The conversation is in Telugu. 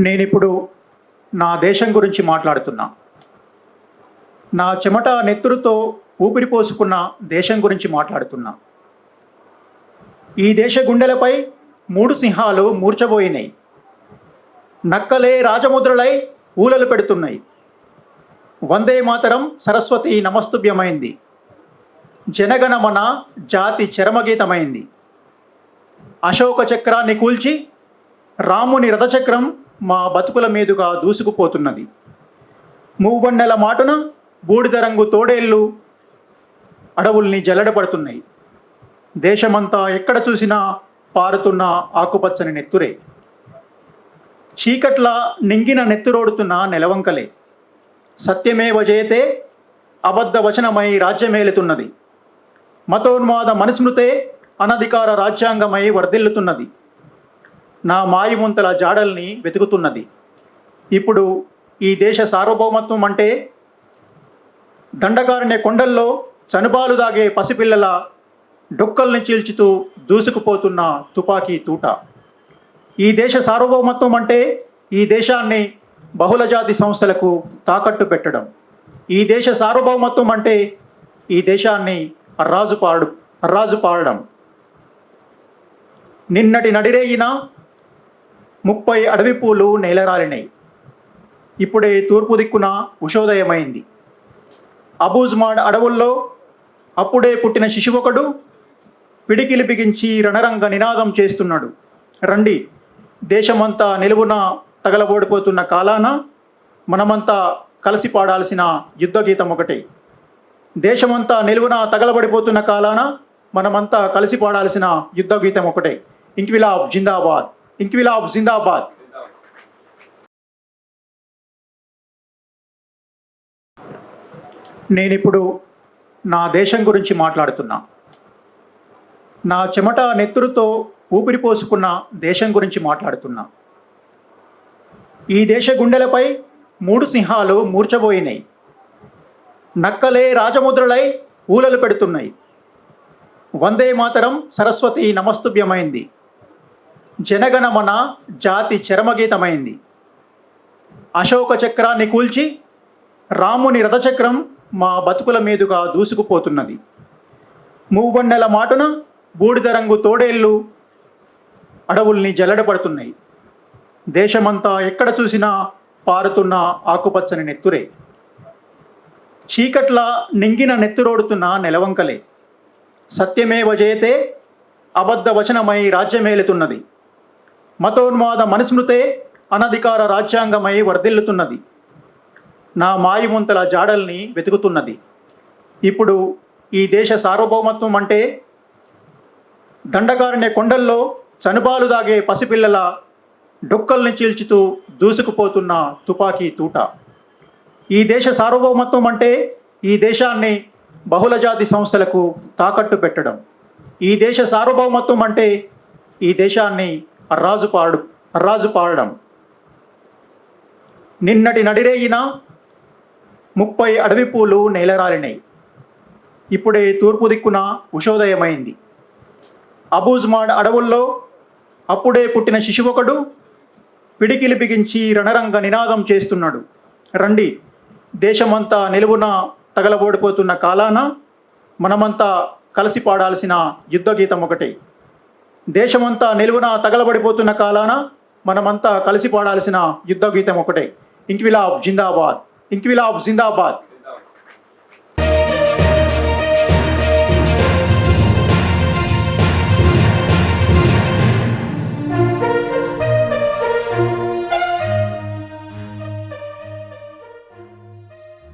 నేనిప్పుడు నా దేశం గురించి మాట్లాడుతున్నా. నా చెమట నెత్తురుతో ఊపిరి పోసుకున్న దేశం గురించి మాట్లాడుతున్నా. ఈ దేశ గుండెలపై 3 సింహాలు మూర్ఛబోయినాయి. నక్కలే రాజముద్రలై ఊలలు పెడుతున్నాయి. వందే మాతరం సరస్వతి నమస్తుభ్యమైంది. జనగణమన జాతి చరమగీతమైంది. అశోక చక్రాన్ని కూల్చి రాముని రథచక్రం మా బతుకుల మీదుగా దూసుకుపోతున్నది. మూవన్నెల మాటున బూడిద రంగు తోడేళ్ళు అడవుల్ని జల్లెడపడుతున్నాయి. దేశమంతా ఎక్కడ చూసినా పారుతున్న ఆకుపచ్చని నెత్తురే. చీకట్ల నింగిన నెత్తురోడుతున్న నెలవంకలే. సత్యమేవ జయతే అబద్ధ వచనమై రాజ్యమేలుతున్నది. మతోన్మాద మనుస్మృతే అనధికార రాజ్యాంగమై వర్ధిల్లుతున్నది. నా మాయిముంతల జాడల్ని వెతుకుతున్నది. ఇప్పుడు ఈ దేశ సార్వభౌమత్వం అంటే దండకారణ్య కొండల్లో చనుబాలు దాగే పసిపిల్లల డొక్కల్ని చీల్చుతూ దూసుకుపోతున్న తుపాకీ తూట. ఈ దేశ సార్వభౌమత్వం అంటే ఈ దేశాన్ని బహుళజాతి సంస్థలకు తాకట్టు పెట్టడం. ఈ దేశ సార్వభౌమత్వం అంటే ఈ దేశాన్ని అర్రాజు పాడడం. నిన్నటి నడిరేయిన 30 అడవి పూలు నేలరాలినాయి. ఇప్పుడే తూర్పు దిక్కున ఉషోదయమైంది. అబూజ్మాడ్ అడవుల్లో అప్పుడే పుట్టిన శిశువొకడు పిడికిలి బిగించి రణరంగ నినాదం చేస్తున్నాడు. రండి, దేశమంతా నిలువున తగలబోడిపోతున్న కాలాన మనమంతా కలిసి పాడాల్సిన యుద్ధ గీతం ఒకటే. దేశమంతా నిలువున తగలబడిపోతున్న కాలాన మనమంతా కలిసి పాడాల్సిన యుద్ధ గీతం ఒకటే. ఇంక్విలాబ్ జిందాబాద్, ఇంక్విలాబ్ జిందాబాద్. నేనిప్పుడు నా దేశం గురించి మాట్లాడుతున్నా. నా చెమట నెత్తురుతో ఊపిరి పోసుకున్న దేశం గురించి మాట్లాడుతున్నా. ఈ దేశ గుండెలపై 3 సింహాలు మూర్ఛబోయినాయి. నక్కలే రాజముద్రలై ఊలలు పెడుతున్నాయి. వందే మాతరం సరస్వతి నమస్తుభ్యమైంది. జనగణమన జాతి చరమగీతమైంది. అశోక చక్రాన్ని కూల్చి రాముని రథచక్రం మా బతుకుల మీదుగా దూసుకుపోతున్నది. మూవన్నెల మాటున బూడిద రంగు తోడేళ్ళు అడవుల్ని జల్లెడపడుతున్నాయి. దేశమంతా ఎక్కడ చూసినా పారుతున్న ఆకుపచ్చని నెత్తురే. చీకట్ల నింగిన నెత్తురోడుతున్న నెలవంకలే. సత్యమేవ జయతే అబద్ధ వచనమై రాజ్యమేలుతున్నది. మతోన్మాద మనుస్మృతే అనధికార రాజ్యాంగమై వర్ధిల్లుతున్నది. నా మాయిముంతల జాడల్ని వెతుకుతున్నది. ఇప్పుడు ఈ దేశ సార్వభౌమత్వం అంటే దండకారణ్య కొండల్లో చనుబాలు దాగే పసిపిల్లల డొక్కల్ని చీల్చుతూ దూసుకుపోతున్న తుపాకీ తూట. ఈ దేశ సార్వభౌమత్వం అంటే ఈ దేశాన్ని బహుళజాతి సంస్థలకు తాకట్టు పెట్టడం. ఈ దేశ సార్వభౌమత్వం అంటే ఈ దేశాన్ని అర్రాజు పాడడం. నిన్నటి నడిరేయిన 30 అడవి పూలు నేలరాలినాయి. ఇప్పుడే తూర్పు దిక్కున ఉషోదయమైంది. అబూజ్మాడ్ అడవుల్లో అప్పుడే పుట్టిన శిశువొకడు పిడికిలి బిగించి రణరంగ నినాదం చేస్తున్నాడు. రండి, దేశమంతా నిలువున తగలబోడిపోతున్న కాలాన మనమంతా కలిసి పాడాల్సిన యుద్ధ గీతం ఒకటే. దేశమంతా నిలువున తగలబడిపోతున్న కాలాన మనమంతా కలిసి పాడాల్సిన యుద్ధ గీతం ఒకటే. ఇంక్విలాబ్ జిందాబాద్, ఇంక్విలాబ్ జిందాబాద్.